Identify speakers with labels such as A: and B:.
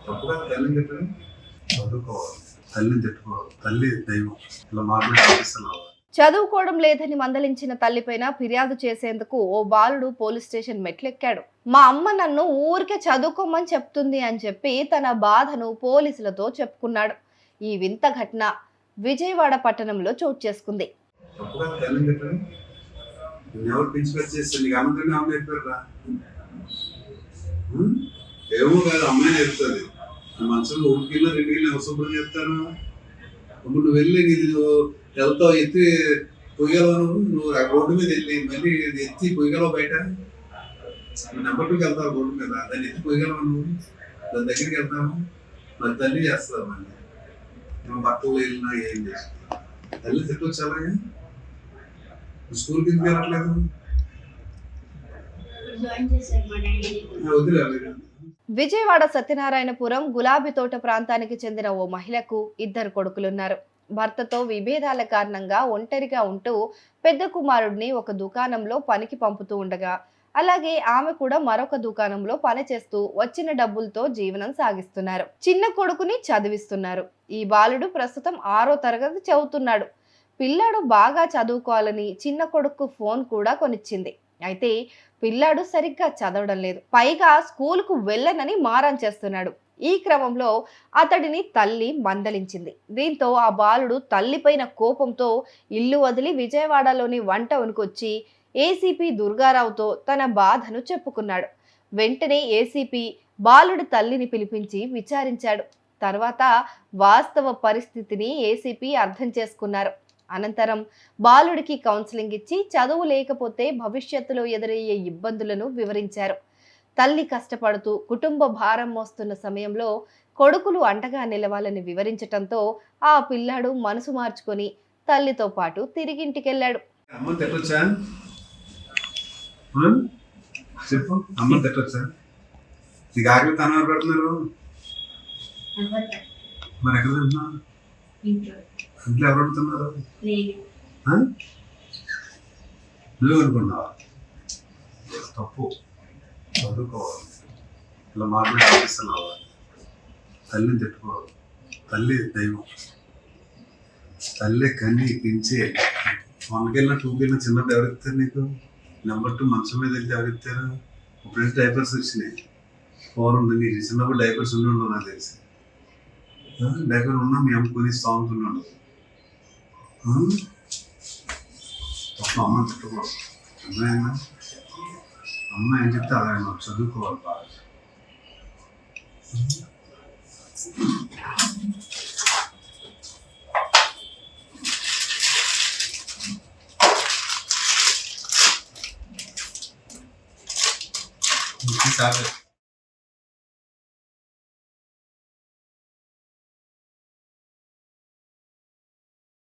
A: తప్పుగా తల్లిని తిట్టడం చదువుకోవాలి, తల్లిని తిట్టుకోవాలి, తల్లి దైవం ఇలా మాట్లాడే ఆఫీసర్లు.
B: చదువుకోవడం లేదని మందలించిన తల్లిపైన ఫిర్యాదు చేసేందుకు ఓ బాలుడు పోలీస్ స్టేషన్ మెట్లెక్కాడు. మా అమ్మ నన్ను ఊరికే చదువుకోమని చెప్తుంది అని చెప్పి తన బాధను పోలీసులతో చెప్పుకున్నాడు. ఈ వింత ఘటన విజయవాడ పట్టణంలో చోటు చేసుకుంది.
A: ఏమో కాదు, అమ్మాయి చెప్తుంది. మనసులో ఊరికిలో 2 గిళ్ళు అవసరం చెప్తారు. ఇప్పుడు నువ్వు వెళ్ళి నువ్వు వెళ్తావు, ఎత్తి పొయ్యగలవు. నువ్వు రోడ్డు మీద వెళ్ళి మళ్ళీ ఎత్తి పొయ్యగలవు. బయట నెంబర్ 2కి వెళ్తావు రోడ్డు మీద, దాన్ని ఎత్తి పొయ్యగలవు. నువ్వు దాని దగ్గరికి వెళ్తావు, మరి తల్లి చేస్తావు. మళ్ళీ నువ్వు బట్టలు వెళ్ళినా ఏం చేస్తావు? తల్లి తిట్టొచ్చు. అలాగే స్కూల్కి ఎందుకు వెళ్ళట్లేదు? వదిలే.
B: విజయవాడ సత్యనారాయణపురం గులాబీ తోట ప్రాంతానికి చెందిన ఓ మహిళకు 2 కొడుకులున్నారు. భర్తతో విభేదాల కారణంగా ఒంటరిగా ఉంటూ పెద్ద కుమారుడిని ఒక దుకాణంలో పనికి పంపుతూ ఉండగా, అలాగే ఆమె కూడా మరొక దుకాణంలో పనిచేస్తూ వచ్చిన డబ్బులతో జీవనం సాగిస్తున్నారు. చిన్న కొడుకుని చదివిస్తున్నారు. ఈ బాలుడు ప్రస్తుతం 6వ తరగతి చదువుతున్నాడు. పిల్లాడు బాగా చదువుకోవాలని చిన్న కొడుకు ఫోన్ కూడా కొనిచ్చింది. అయితే పిల్లాడు సరిగ్గా చదవడం లేదు. పైగా స్కూలుకు వెళ్ళనని మారం చేస్తున్నాడు. ఈ క్రమంలో అతడిని తల్లి మందలించింది. దీంతో ఆ బాలుడు తల్లిపైన కోపంతో ఇల్లు వదిలి విజయవాడలోని వంటవనుకొచ్చి ఏసీపీ దుర్గారావుతో తన బాధను చెప్పుకున్నాడు. వెంటనే ఏసీపీ బాలుడి తల్లిని పిలిపించి విచారించాడు. తర్వాత వాస్తవ పరిస్థితిని ఏసీపీ అర్థం చేసుకున్నారు. అనంతరం బాలుడికి కౌన్సిలింగ్ ఇచ్చి చదువు లేకపోతే భవిష్యత్తులో ఎదురయ్యే ఇబ్బందులను వివరించారు. తల్లి కష్టపడుతూ కుటుంబ భారం మోస్తున్న సమయంలో కొడుకులు అండగా నిలవాలని వివరించటంతో ఆ పిల్లాడు మనసు మార్చుకొని తల్లితో పాటు తిరిగింటికెళ్ళాడు.
A: ఇంట్లో ఎవరు అడుగుతున్నారు? నువ్వు అనుకున్నావా? తప్పు. చదువుకోవాలి, ఇలా మాట్లాడే ఆఫీసర్లు అవ్వాలి, తల్లిని తిట్టుకోవాలి, తల్లి దైవం, తల్లి కన్ని పెంచే. 1కి వెళ్ళినా 2కి వెళ్ళినా చిన్నప్పుడు ఎవరు ఇస్తారు నీకు? నెంబర్ 2 మంచం మీద వెళ్తే ఎవరు ఇస్తారు? ఇప్పుడు డైపర్స్ వచ్చినాయి, 4 ఉంది. నీకు చిన్నప్పుడు డైపర్స్ ఉండి ఉండవు నాకు తెలిసి. డైపర్ ఉన్నా మీ అమ్ముకొని సాంగ్స్ ఉన్నాడు. అమ్మ తిట్టుకోవాలి, అమ్మాయినా అమ్మ ఏం చెప్తే అలా చదువుకోవాలి బాగా. సార్